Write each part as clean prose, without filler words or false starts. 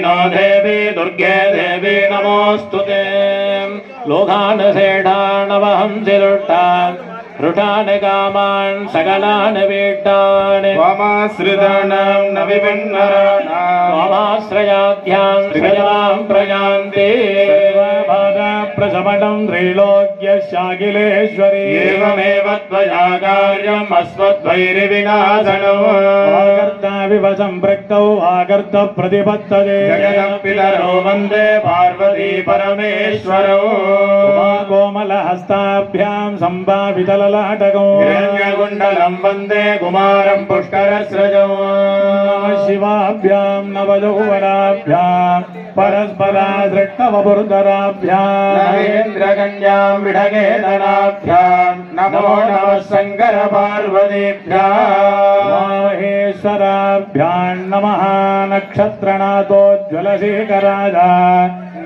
No देवी दुर्गे देवी नमोस्तुते लोकान् सेठानवहंसि रुष्टान् रुठान् कामान् सकलान् वीट्टान् त्वमाश्रितानां न विभिन्नराणां त्वमाश्रयाध्यां श्रयां प्रजान्ते प्रशमनं त्रैलोक्यशाखिलेश्वरी एवमेव त्वया कार्यम् अस्मद्वैरिविनाशनौ आकर्ताविव सम्पृक्तौ आकर्त प्रतिपत्तये जगदपितरो वन्दे पार्वती परमेश्वरौ कोमलहस्ताभ्यां सम्भावितललाटकौ हिरण्यकुण्डलं वन्दे कुमारं पुष्करस्रजौ शिवाभ्यां नवयौवनाभ्यां परस्पराधृष्टवपुर्धराभ्यां नरेन्द्रकन्यां विढगेतनाभ्यां नमो नमः शङ्कर पार्वतीभ्यां माहेश्वराभ्यां नमः नक्षत्रनाथोज्ज्वलशेखराय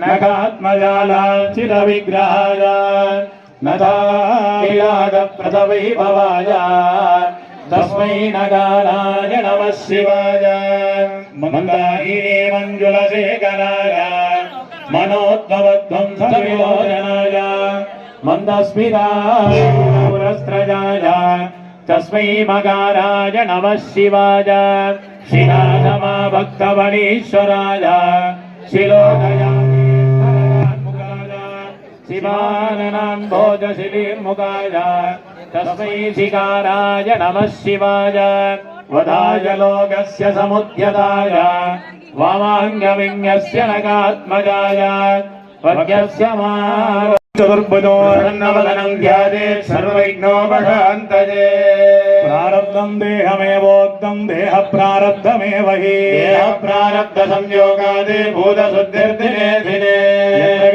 नगात्मजालाञ्चितविग्रहाय नताविलादप्रदवैभवाय तस्मै नगाराय नमः शिवाय मन्दाकिनी मञ्जुलशेखराय मनोद्भवध्वंसविमोचनाय मन्दस्मिताय पुरस्त्रजाय तस्मै मकाराय नमः शिवाय शिलाधमा भक्तवनीश्वराय शिलोदयान्मुखाय शिवाननान् भोजशिलीर्मुखाय तस्मै शिकाराय नमः शिवाय वधाय लोकस्य समुद्यताय वामाङ्गविन्यस्य नगात्मजाय वज्ञस्य चतुर्भुजो प्रसन्नवदनं ध्यायेत् सर्वविघ्नोपशान्तये प्रारब्धं देहमेवोक्तं देह प्रारब्धमेव हि देह प्रारब्ध संयोगादि भूतशुद्धिर्दिने दिने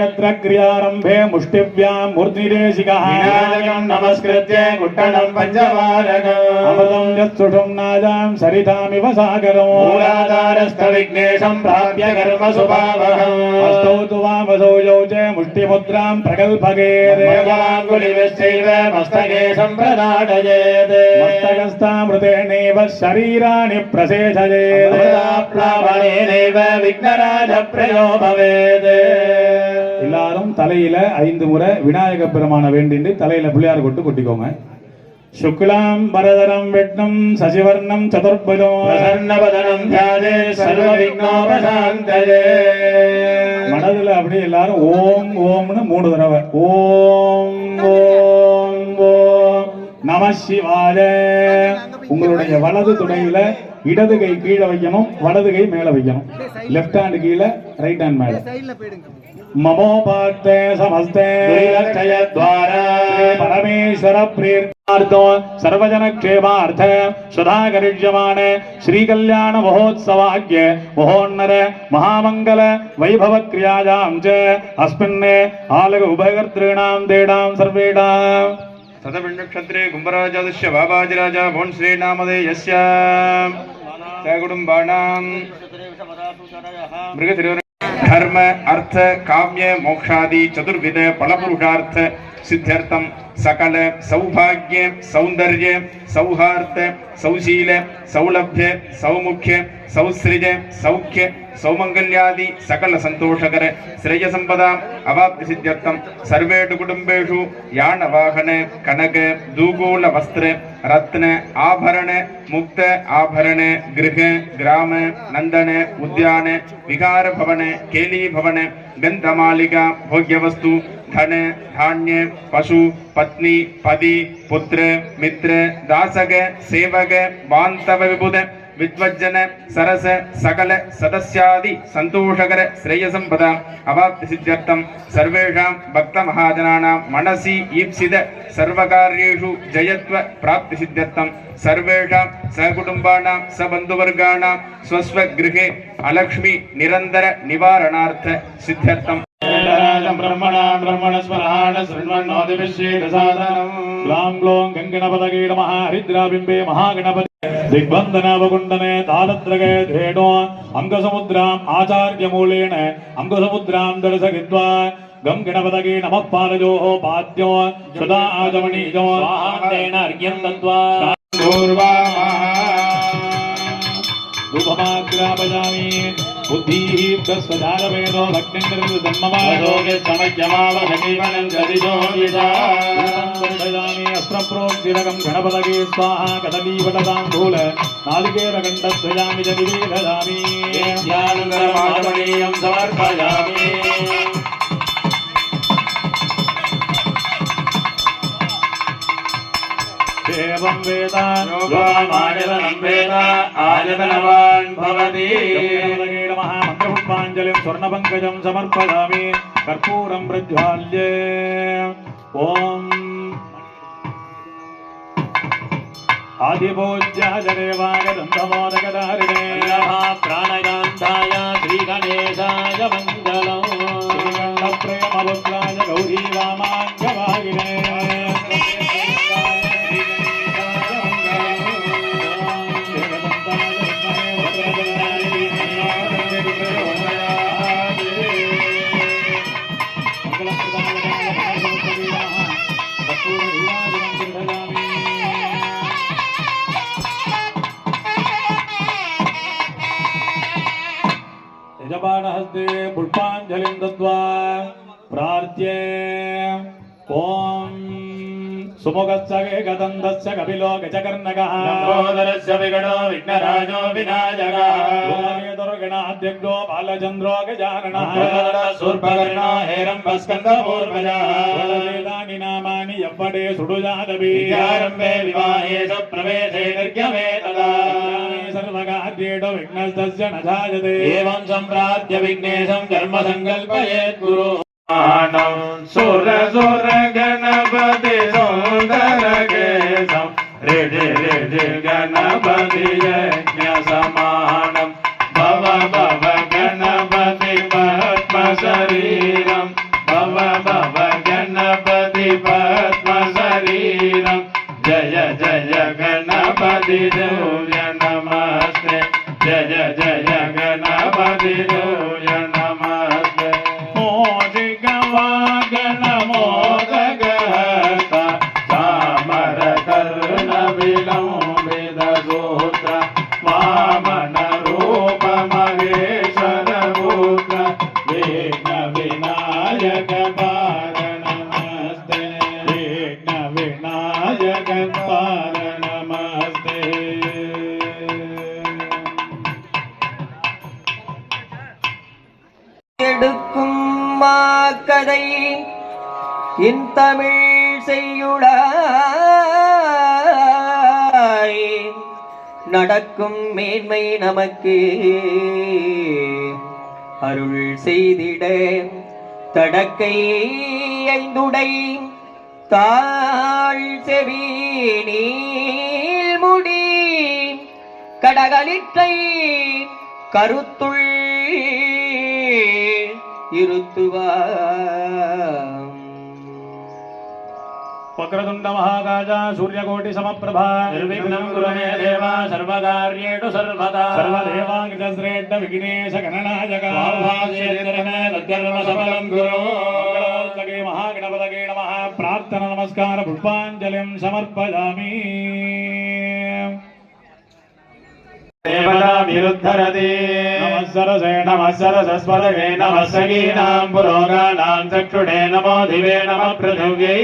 यत्र क्रियारम्भे मुष्टिभ्यां मूर्ध्निदेशिकः विनायकं नमस्कृत्य कुट्टनं पञ्चवारकम् अमृतं यत्सुषुं नाजां सरितामिव सागरम् मूलाधारस्थविघ्नेशं प्राप्य कर्मसुभावहम् हस्तौ तु वामसौ यौ च मुष्टिमुद्रां प्रकल्पयेत् मयाङ्गुलिवश्चैव मस्तके सम्प्रदाटयेत् मस्तकस्थामृतेनैव शरीराणि प्रसेचयेत् प्लावनेनैव विघ्नराजप्रयो भवेत् எல்லாரும் தலையில 5 முறை விநாயக பெருமான வேண்டிட்டு தலையில பிள்ளையார் கொட்டு கொட்டிக்கோங்க சுக்லாம் வரதரம் விஷ்ணும் சசிவர்ணம் சதுர்புஜம் பிரசன்னவதனம் த்யாயேத் சர்வவிக்னோபசாந்தயே மனதுல அப்படியே எல்லாரும் ஓம் ஓம்னு 3 தடவை ஓம் ஓம் ஓம் நம சிவாய. உங்களுடைய வலது துடையில இடது கை கீழே வைக்கணும், வலது கை மேல வைக்கணும். லெஃப்ட் ஹேண்ட் கீழே, ரைட் ஹேண்ட் மேல. ममोपात्ते समस्ते द्वारा परमेश्वर प्रीत्यार्थो सर्वजनक्षेमार्थ सुधाकरिष्यमाणे श्रीकल्याण महोत्सवाज्ञ महोन्नर महामंगल वैभव क्रियायां च अस्मिन् आलग उभयकर्तॄणां देडां सर्वेडां तदपिण्डक्षत्रे कुम्भराजादस्य बाबाजिराजा भोन् श्रीनामधेयस्य कुटुम्बाणां मृगतिरो धर्म अर्थ काम्य मोक्षादि चतुर्विध फलपुरुषार्थ सिद्ध्यर्थम सकल सौभाग्य सौंदर्य सौहार्द सौशील सौलभ्य सौमुख्य सौसृज सौख्य सौमंगल्यादि सकल संतोषकर श्रेय संपदा अवाप्ति सिद्ध्यर्थम सर्वेषु कुटुंबेषु यान वाहन कनक दूगोल वस्त्र रत्न आभरण मुक्त आभरण गृह ग्राम नंदन उद्यान विहार भवन केली भवन गंधमालिका भोग्यवस्तु धन धान्य पशु पत्नी पति पुत्र मित्र दासक सेवक बांधव विबुध विद्वज्जन सरस सकल सदस्यादि संतोषकर श्रेय संपदा अवाप्ति सिद्ध्यर्थम सर्वेषां भक्त महाजनानां मनसि ईप्सित सर्वकार्येषु जयत्व प्राप्ति सिद्ध्यर्थम सर्वेषां सहकुटुम्बानां सबन्धुवर्गाणां स्वस्वगृहे अलक्ष्मी निरंतर निवारणार्थ सिद्ध्यर्थम ब्रह्मणा ब्रह्मणस्मराण शृण्वन्नोदिविश्वेदसादनं ग्लां ग्लों गङ्गणपतये नमः हरिद्राबिम्बे महागणपति दिग्बन्धनावकुण्डने तालत्रगे धेनो अङ्गसमुद्राम् आचार्यमूलेन अङ्गसमुद्रां दर्शयित्वा गं गणपतये नमः पादयोः पाद्यो सदा आचमनीयो स्वाहातेन अर्घ्यं दत्त्वा स्वमाग्रापजामि बुद्धिः स्वजालवेदो भक्तिर्जन्ममायोगे समयमावजीवनं गतिजो विदा वर्धयामि अस्त्रप्रोक्तिरकं गणपतये स्वाहा कदलीपटताम्बूल नालिकेरकण्डध्वजामि च निवेदयामि ध्यानन्दरमागमनीयं समर्पयामि एवं वेद योगमायतनं वेद आयतनवान् भवति नमः मन्त्रपुष्पाञ्जलिं स्वर्णपङ्कजं समर्पयामि कर्पूरं प्रज्वाल्य ॐ आदिपूज्याय देवाय दन्तमोदकधारिणे प्राणकान्ताय श्रीगणेशाय मङ्गलम् श्रीगण्डप्रेमपुत्राय गौरी वामाङ्गवाहिने यजमानहस्ते पुष्पाञ्जलिं दत्त्वा प्रार्थ्ये ॐ सुमुखस्य एकदन्तस्य कपिलो गजकर्णकः लम्बोदरस्य विगणो विघ्नराजो विनायकः दुर्गणाध्यक्षो बालचन्द्रो गजाननः शूर्पकर्णो हेरम्बस्कन्दपूर्वजः वेदानि नामानि यव्वडे सुडुजादपि विद्यारम्भे विवाहे च प्रवेशे निर्गमे तदा सर्वकार्येषु विघ्नस्तस्य न जायते एवं सम्प्रार्थ्य विघ्नेशं कर्म सङ्कल्पयेत् गुरु सुर सुर गणपति सुंदर केशं हृदि हृदि गणपति यज्ञ समानं भव भव गणपति पद्म शरीरं भव भव गणपति पद्म शरीरं जय जय गणपति देव्य नमस्ते जय जय गणपति देव्य नमस्ते गणमोदगहस्ता चामर कर्ण विलंबित सूत्र वामन रूप महेश्वर पुत्र विघ्न विनायक पार नमस्ते विघ्न विनायक पार नमस्ते எடுக்கும் மாக்கதை இன் தமிழ் செய்யுளாய் நடக்கும் மேன்மை நமக்கு அருள் செய்திட தடக்கை ஐந்துடை தாழ் செவி நீள்முடி கடகலிற்றை கருத்துள் वक्रतुण्ड महाकाजा सूर्यकोटि समप्रभा निर्विघ्नं कुरु मे देव सर्वकार्येषु सर्वदा सर्वदेवाङ्गश्रेष्ठ विघ्नेश गणनायक तत्कर्म सफलं कुरु महागणपतये नमः प्रार्थना नमस्कार पुष्पाञ्जलिं समर्पयामि देवता विरुद्धरति नमः सरसे नमः सरस्वतये नमः सखीनां पुरोगाणां चक्षुषे नमो दिवे नमः पृथिव्यै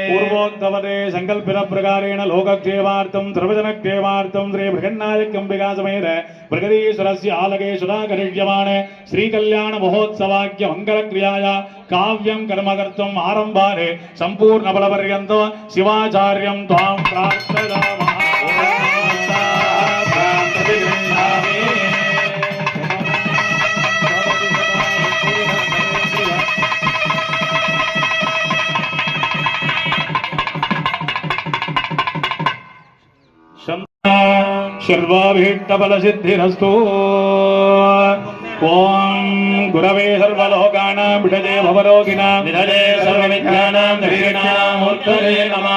पूर्वोक्तवते संकल्पित प्रकारेण लोकक्षेमार्थं सर्वजनक्षेमार्थं श्री बृहन्नायकम्बिका समेत बृहदीश्वरस्य आलके सुधा करिष्यमाणे श्री कल्याण महोत्सवाख्य मंगलक्रियाया काव्यं कर्म कर्तुम् आरम्भारे संपूर्ण बलपर्यन्तो शिवाचार्यं त्वां प्रार्थयामः सर्वाभीष्टफलसिद्धिरस्तु ओम गुरवे सर्वलोकानां विषजे भवरोगिणां निधये सर्वविद्यानां दक्षिणामूर्तये नमः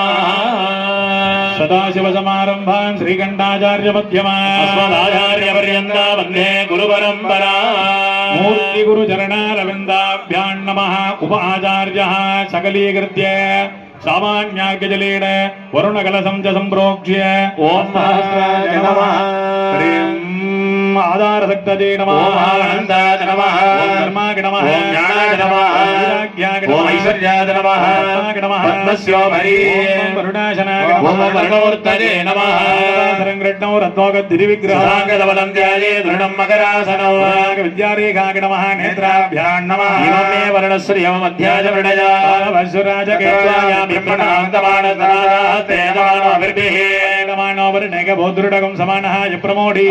सदाशिवसमारम्भां श्रीकण्ठाचार्यमध्यमाम् अस्मदाचार्यपर्यन्ता वन्दे गुरुपरम्परा मूर्तिगुरुचरणारविन्दाभ्यां नमः उप आचार्यः सकलीकृत्य सामान्याज्ञजलेन वरुणकलशं च सम्प्रोक्ष्य ओम सहस्राय नमः ह्रीं आधारशक्तये नमः ओम आनंदाय नमः ओम धर्माय नमः ओम ज्ञानाय नमः वैराग्याय ओम नमः ऐश्वर्याय नमः आत्माय नमः पद्मस्योमरि ओम वरुणाशनाय ओम नमः वरुणमूर्तये नमः सरंग्रट्टौ रत्नोगद्दिविग्रह सुधांगदवलं ध्याये दृढं मकरासनौ विद्यारेखाय नमः नेत्राभ्यां नमः इमं मे वर्णश्रियमध्याय वृणया वसुराज केत्वाया ब्रह्मणान्तमानतरास्ते नमानोऽभिर्भिः नमानो वर्णेक भोदृढकं समानः यप्रमोढी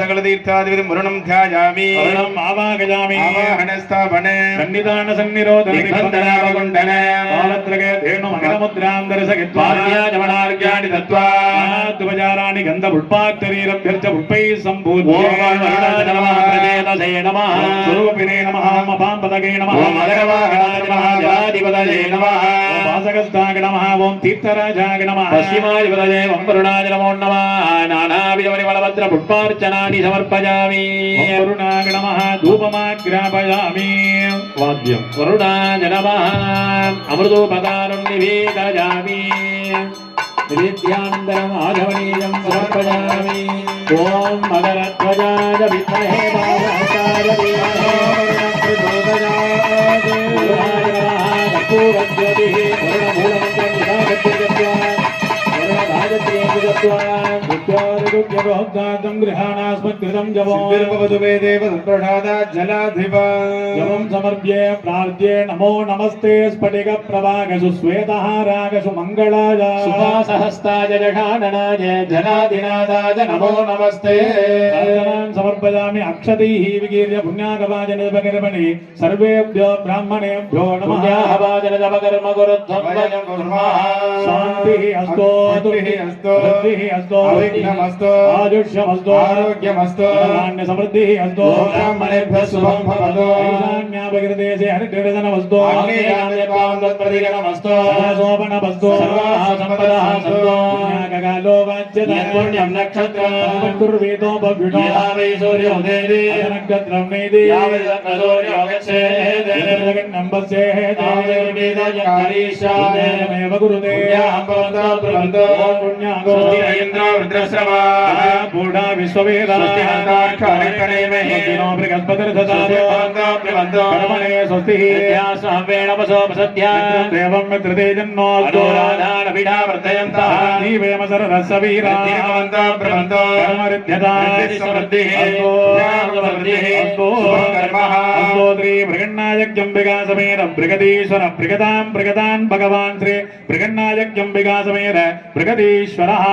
सकलतीर्थादिविधिं वरुणं ध्यायामि वर्णम् आवाहयामि आवाहनस्थापने सन्निधान सन्निरोधन दिग्बन्धनावकुण्डने कालत्रगे धेनु मकरमुद्रां दर्शयित्वा पार्याजमनार्घ्याणि दत्त्वा नानात्वजाराणि गन्धपुष्पाक्तरीरभ्यर्च पुष्पैः सम्भूत्य ओम वरुणाय नमः प्रचेतसे नमः स्वरूपिणे नमः मपाम्पदगे नमः ओम मकरवाहनाय नमः जलाधिपतये नमः ओम वासगस्ताय नमः ओम तीर्थराजाय नमः पश्चिमाधिपतये ओम वरुणाय नमो नमः नानाविधपरिमलभद्र पुष्पार्चनानि समर्पयामि ओम वरुणाय नमः धूपमाग्रापयामि वाद्यं वरुणाय नमः अमृतोपदानं निवेदयामि निवेद्यानन्तरम् आधवनीयं समर्पयामि ओम मकरध्वजाय विद्महे वासहस्ताय धीमहि वरुणप्रचोदयात् वरुणाय नमः कर्पूरज्योतिः वरुणमूलमन्त्रं निधागत्वा वरुणगायत्रीं जप्त्वा दुःख्यादिदुःख्यभोक्तातं गृहाणास्मत्कृतं जपो देव प्रसादात् जलाधिपा जपं समर्प्ये प्रार्थ्ये नमो नमस्ते स्फटिकप्रभागसु श्वेतहारागसु मङ्गलाय सुभासहस्ताय जषाननाय जनादिनादाय नमो नमस्ते प्रार्थनां समर्पयामि अक्षतैः विकीर्य पुण्याकवाचनजपकर्मणि सर्वेभ्यो ब्राह्मणेभ्यो नमः पुण्याहवाचन जपकर्म गुरुध्वं वयं कुर्मः शान्तिः अस्तु शान्तिः अस्तु वृद्धिः अस्तु अविघ्नमस्तु आयुष्यमस्तु आरोग्यमस्तु धान्य समृद्धिः अस्तु ब्राह्मणेभ्यः शुभं भवतु ईशान्यापगिरदेशे हरिद्रदनमस्तु आग्नेयान्यपादत्प्रतिगणमस्तु सोपनमस्तु सर्वाः सम्पदाः सन्तु पुण्याककालो वाच्यते यत्पुण्यं नक्षत्रं कुर्वीतो भव्युषो यथा वै सूर्योदयति नक्षत्रं नेति यावदग्नसूर्यो गच्छेत् पुण्यमेव कुरुते पुण्यागो इन्द्रो वृद्रश्रवा पूर्णा विश्ववेदा स्वस्तिनो बृहस्पतिर्दधातु कर्मणे स्वस्तिः देवं मित्रतेजन्नोऽस्तु नीवेम सररस्य वीरा बृगन्नायक्यम्बिका बृगदीश्वर बृगदान् भगवान् श्री बृगन्नायक्यम्बिका समेत बृगदीश्वरः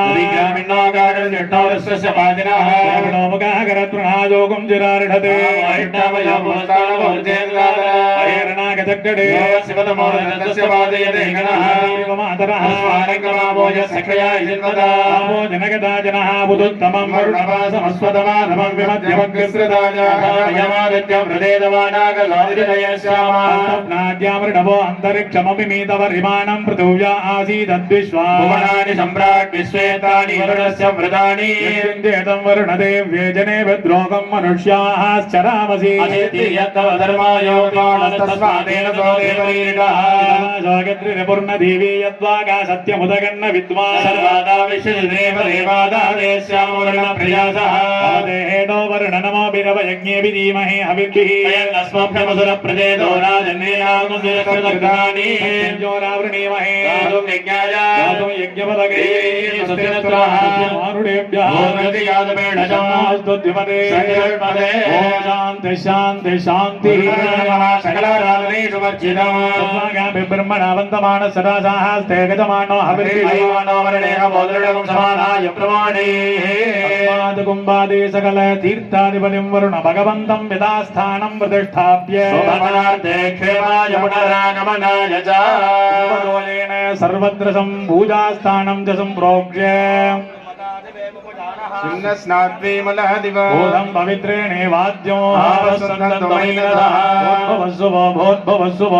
श्रावणोमुखाकरतृणायोगं चिरार्ढते जनगदा जनः बुधुत्तमं वरुणवासमस्वतमानमं विमध्यमग्रस्रदाजामृणवो अन्तरिक्षमभिमीतवरिमाणं पृथिव्या आसीदद्विश्वानि सम्राट् विश्वेतानि वरुणस्य व्रतानि चिन्तेतं वरुणदेव्ये जने विद्रोगं मनुष्याः चरामसि पूर्णदेवी यद्वागा सत्यमुदगन्न विद्वान् सर्वादा विश्वदेव देवादादेश्यामवर्णप्रियासः देहेनो वरुण नमो बिरवयज्ञे विधीमहे हविर्भिः अस्मभ्यमसुरप्रदेदो राजन्येयागुंसिरकृतकृतानि जोरावृणीमहे दातुं यज्ञाय दातुं यज्ञपदगे स्वस्तिनस्त्राः स्तुतिपदे शान्ति शान्ति शान्ति सकलाराधनेषु वर्जितम् ब्रह्मणा वन्दमानः सदासास्ते गजमानो हविर्भिः वर्णेन बोधृढं समानाय प्रमाणे कुम्भादि सकल तीर्थाधिपतिं वरुण भगवन्तं यथास्थानं प्रतिष्ठाप्य शोभनार्थे क्षेमाय पुनरागमनाय च सर्वत्र सम्पूजास्थानं च सम्प्रोक्ष्य बोधं पवित्रेणे वाद्यो भोद्भवस्व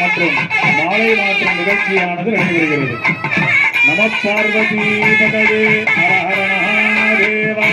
மற்றும் மாலை மாற்றும் நிகழ்ச்சியானது நடைபெறுகிறது. நம பார்வதி பதவே ஹர ஹர மகாதேவா.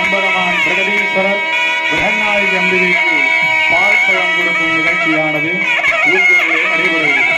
எம்பெருமான் பிரகதீஸ்வரர் பிரகநாயகி அம்பிகைக்கு பால் பழம் கொடுக்கும் நிகழ்ச்சியானது ஊர்களிலே நடைபெறுகிறது.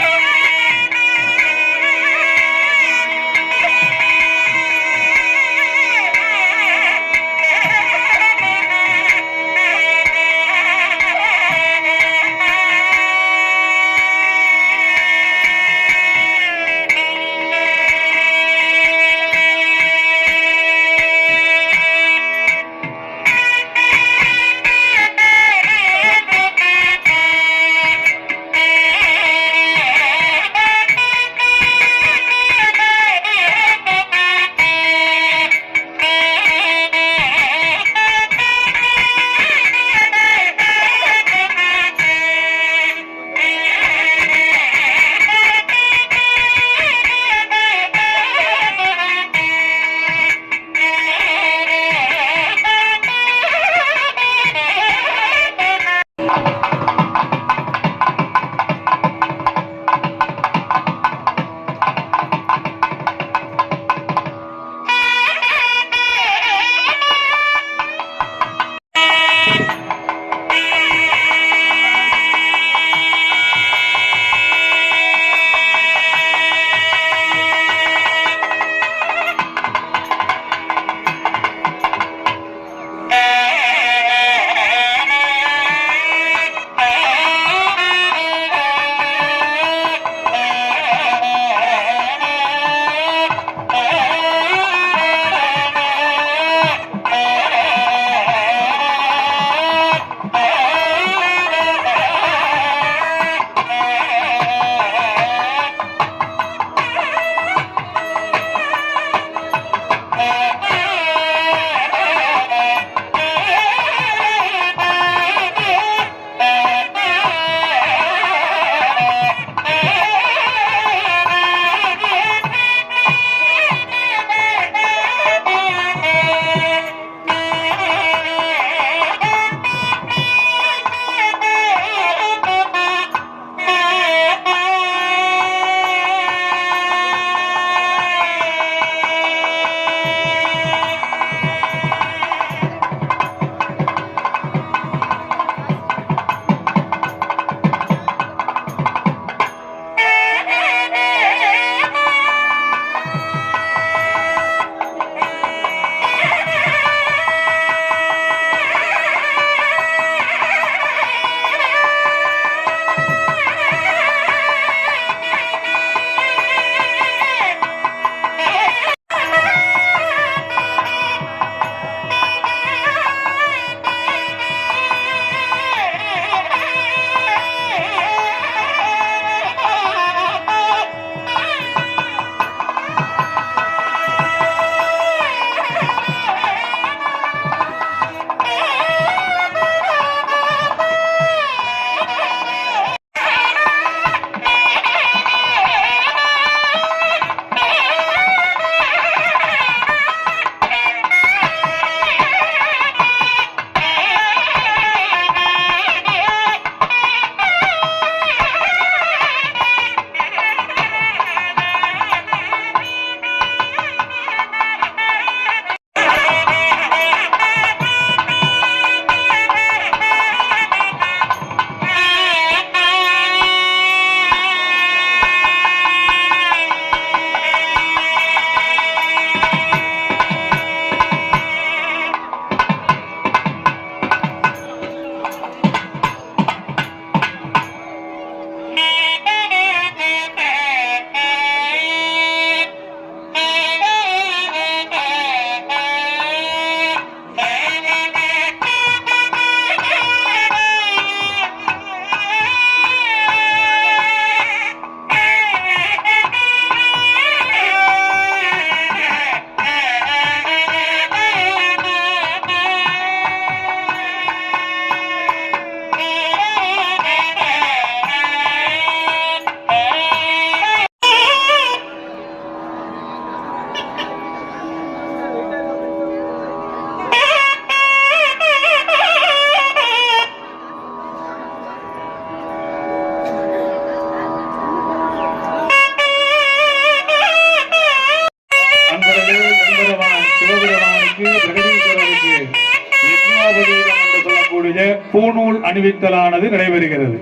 பெருமானுடைய பூநூல் அணிவித்தலானது நடைபெறுகிறது.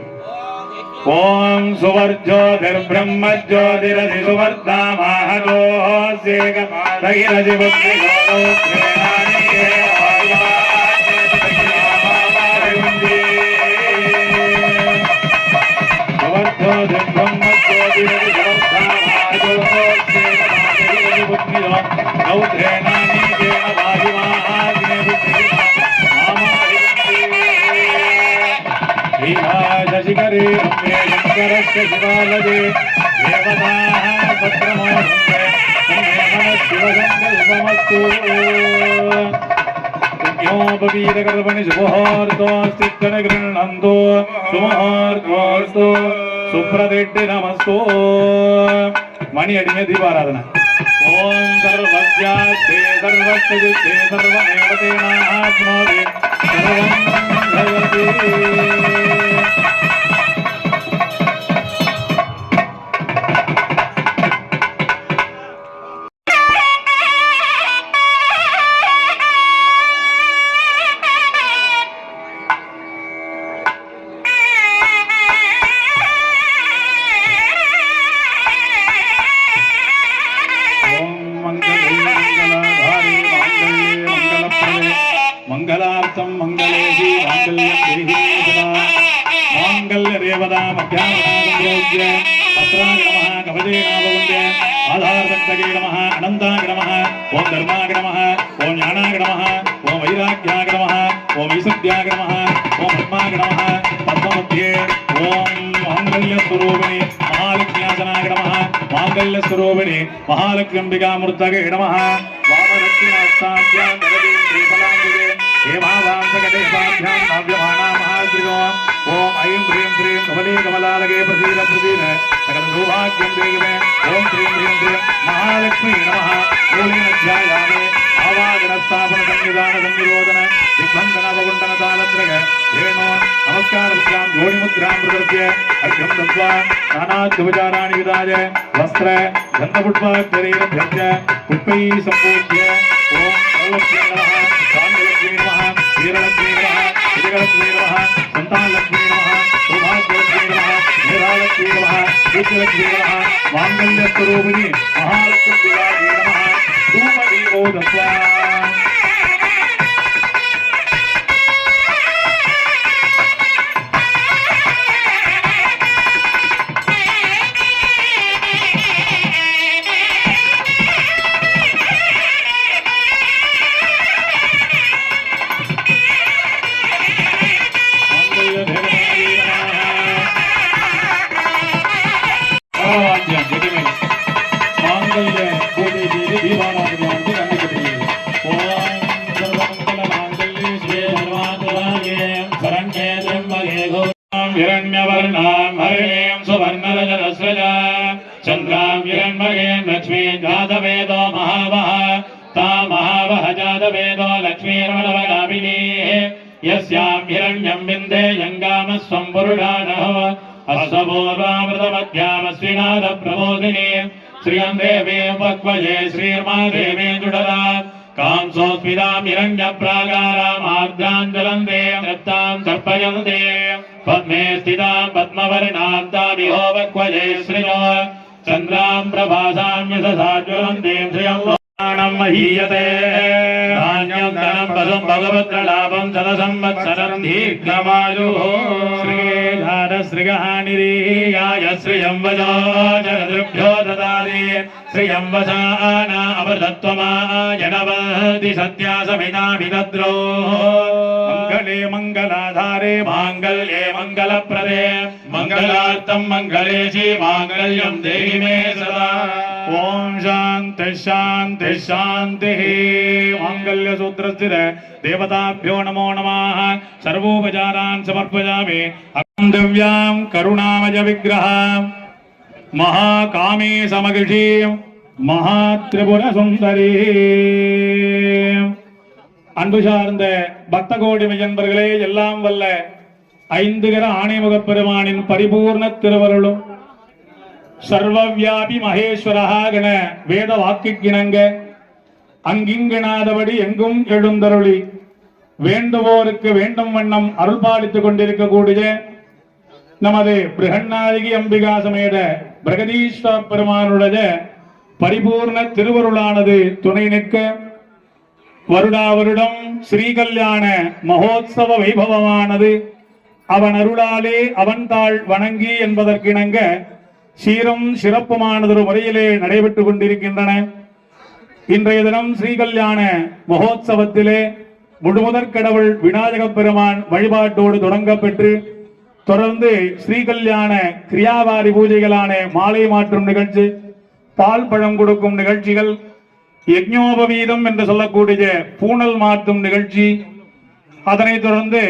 ஓம் சுவர்ஜோதிர் பிரம்ம ஜோதிரதி சுவர்தாமஹதோசேகமாதகிரதி புத்திரோத்ரேணானிகே சுவர்ஜோதிர் பிரம்ம ஜோதிரதி சுவர்தாமஹதோசேகமாதகிரதி புத்திரோத்ரேணானிகே வாயுவாஹாக்னே शशिकरे रम्ये शङ्करस्य शिवालये देवताः पत्रमो रम्ये शिवसङ्कल्पमस्तु पुण्योपवीतकर्मणि शुभोर्तोऽस्तित्वनि गृह्णन्तु शुभोर्तोऽस्तु सुप्रतिष्ठि नमस्तु मणि अडिमे दीपाराधना ओम सर्वस्यास्ते सर्वस्यजित्ते सर्वमेव तेनाप्नोति सर्वं भवति मंगलार्थम मंगलेशी मांगल्यं देहि सदा मांगल्य देवता मध्यामनागम्योज्य अस्त्राय नमः कवचे नाभवन्ते आधारशक्तये नमः अनन्ताय नमः ओम धर्माय नमः ओम ज्ञानाय नमः ओम वैराग्याय नमः ओम ईशद्याय नमः ओम ब्रह्माय नमः पद्ममध्ये ओम मांगल्य स्वरूपिणी महालक्ष्म्यासनाय नमः मांगल्य स्वरूपिणी महालक्ष्म्यम्बिकामूर्तये नमः वामदक्षिणास्ताभ्यां नरदीं श्रीफलाम्बुजे हेमावांसकटेशाभ्यां नाव्यमाना महाद्रियो ओम ऐं ह्रीं श्रीं कमले कमलालगे प्रसीद प्रसीद सकल सौभाग्यं देहि मे ओम श्रीं ह्रीं श्रीं महालक्ष्मी नमः मूलेन ध्यायामि आवागणस्थापन संविधान संनिरोधन दिग्बन्धन अवगुण्डन तालत्रय हेनो नमस्कारमुद्रां योनिमुद्रां प्रदर्श्य अर्घ्यं दत्त्वा नानाद्युपचाराणि विधाय वस्त्र गन्धपुष्पाक्षरैरभ्यर्च्य पुष्पैः सम्पूज्य ओम सर्वलक्ष्मी नमः शान्तिलक्ष्मी नमः वीरलक्ष्मी नमः विजयलक्ष्मी नमः सन्तानलक्ष्मी नमः सौभाग्यलक्ष्मी नमः मेधालक्ष्मी नमः कीर्तिलक्ष्मी नमः माङ्गल्यस्वरूपिणी महालक्ष्म्यायै नमः धूमदीपो दत्त्वा हिरण्यवर्णां हरिणीं सुवर्णरजतस्रजां चन्द्रां हिरण्मयीं लक्ष्मीं जातवेदो महावः तां महावः जातवेदो लक्ष्मीर्मणवगामिनीः यस्यां हिरण्यं विन्देयङ्गामस्वं पुरुषाणः अश्वपूर्वामृतमध्यामस्विनादप्रबोधिनी श्रियं देवीं वक्वये श्रीर्मादेवीं जुडदा कांसोस्मितां हिरण्यप्राकारामार्द्राञ्जलन्ते तृप्तां सर्पयन्ते पद्मे स्थितां पद्मवर्णां तामिहो वक्वये श्रियो चन्द्रां प्रभासां यशसा ज्वलन्तीं श्रियं प्राणं महीयते धान्यं धनं पशुं भगवत्रलाभं शतसंवत्सरं दीर्घमायुः श्रीधारश्रिगहानिरीयाय श्रियं वजो जगदृभ्यो ददाति श्रियं वसाना अमृतत्वमायनवति सत्या समिता विदद्रो मंगले मंगलाधारे मांगल्ये मंगलप्रदे मंगलार्थं मंगलेशि मांगल्यं देहि मे सदा ओम शांति शांति शांति मांगल्य सूत्रस्थित देवताभ्यो नमो नमः सर्वोपचारान् समर्पयामि दिव्यां करुणामय विग्रहां महाकामी समगिषी महात्रिपुर सुंदरी அன்பு சார்ந்த பக்த கோடி மையன்பர்களே, எல்லாம் வல்ல ஐந்துகர ஆணைமுகப் பெருமானின் பரிபூர்ண திருவருளும் சர்வவியாபி மகேஸ்வரஹா கண வேத வாக்குக்கிணங்க அங்கிங்கனாதபடி எங்கும் எழுந்தருளி வேண்டுவோருக்கு வேண்டும் வண்ணம் அருள்பாலித்துக் கொண்டிருக்கக்கூடிய நமது பிருகண்ணாதிகி அம்பிகா சமேத பிரகதீஸ்வர பெருமானுடைய பரிபூர்ண திருவருளானது துணை நிற்க வருடா வருடம் ஸ்ரீகல்யாண மகோத்சவ வைபவமானது அவன் அருளாலே அவன் தாள் வணங்கி என்பதற்கிணங்க சீரும் சிறப்புமானதொரு முறையிலே நடைபெற்றுக் கொண்டிருக்கின்றன. இன்றைய தினம் ஸ்ரீகல்யாண மகோத்சவத்திலே முழுமுதற் கடவுள் விநாயக பெருமான் வழிபாட்டோடு தொடங்கப்பெற்று தொடர்ந்து ஸ்ரீகல்யாண கிரியாவாரி பூஜைகளான மாலை மாற்றும் நிகழ்ச்சி, பால் பழம் கொடுக்கும் நிகழ்ச்சிகள், யஜ்ஞோபவீதம் என்று சொல்லக்கூடிய பூணல் மாற்றும் நிகழ்ச்சி, அதனைத் தொடர்ந்து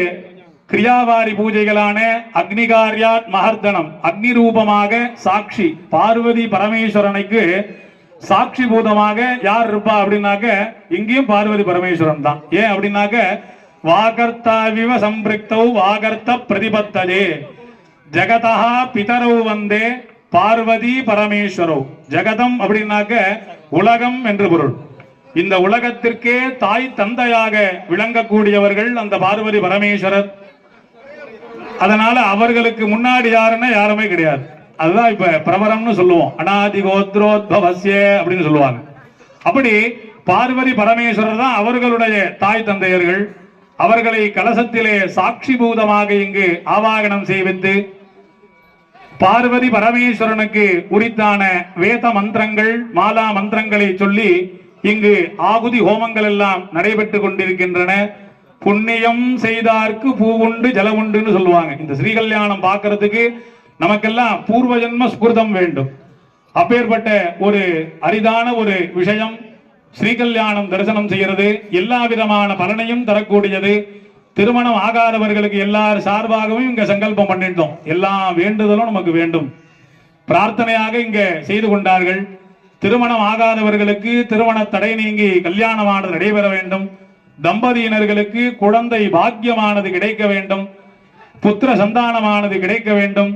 கிரியாவாரி பூஜைகளான அக்னிகாரியாத் மகர்தனம், அக்னி ரூபமாக சாட்சி பார்வதி பரமேஸ்வரனுக்கு சாட்சி பூதமாக யார் இருப்பா அப்படின்னாக்க இங்கேயும் பார்வதி பரமேஸ்வரன் தான். ஏன் அப்படின்னாக்க வாகர்த்தாவிவ சம்பிருக்தௌ வாகர்த்த பிரதிபத்ததே ஜகதா பிதரவு வந்தே பார்வதி பரமேஸ்வரோ. ஜகதம் அப்படின்னாக்க உலகம் என்று பொருள். இந்த உலகத்திற்கே தாய் தந்தையாக விளங்கக்கூடியவர்கள் அந்த பார்வதி பரமேஸ்வரர். அதனால அவர்களுக்கு முன்னாடி யாருன்னா யாருமே கிடையாது. அதுதான் இப்ப பிரபரம்னு சொல்லுவோம், அநாதி கோத்ரோத்பவஸ்ய அப்படின்னு சொல்லுவாங்க. அப்படி பார்வதி பரமேஸ்வரர் தான் அவர்களுடைய தாய் தந்தையர்கள். அவர்களை கலசத்திலே சாட்சி பூதமாக இங்கு ஆவாகனம் செய்வித்து பார்வதி பரமேஸ்வரனுக்கு உரித்தான வேத மந்திரங்கள் மாலா மந்திரங்களை சொல்லி இங்கு ஆகுதி ஹோமங்கள் எல்லாம் நடைபெற்றுக் கொண்டிருக்கின்றன. புண்ணியம் செய்தார்க்கு பூவுண்டு ஜலமுண்டுன்னு சொல்லுவாங்க. இந்த ஸ்ரீகல்யாணம் பார்க்கறதுக்கு நமக்கெல்லாம் பூர்வ ஜென்ம சுகிருதம் வேண்டும். அப்பேற்பட்ட ஒரு அரிதான ஒரு விஷயம் ஸ்ரீகல்யாணம் தரிசனம் செய்கிறது. எல்லா விதமான பலனையும் தரக்கூடியது. திருமணம் ஆகாதவர்களுக்கு எல்லார் சார்பாகவும் இங்க சங்கல்பம் பண்ணிட்டோம். எல்லா வேண்டுதலும் நமக்கு வேண்டும் பிரார்த்தனையாக இங்க செய்து கொண்டார்கள். திருமணம் ஆகாதவர்களுக்கு திருமண தடை நீங்கி கல்யாணமானது நடைபெற வேண்டும். தம்பதியினர்களுக்கு குழந்தை பாக்கியமானது கிடைக்க வேண்டும். புத்திர சந்தானமானது கிடைக்க வேண்டும்.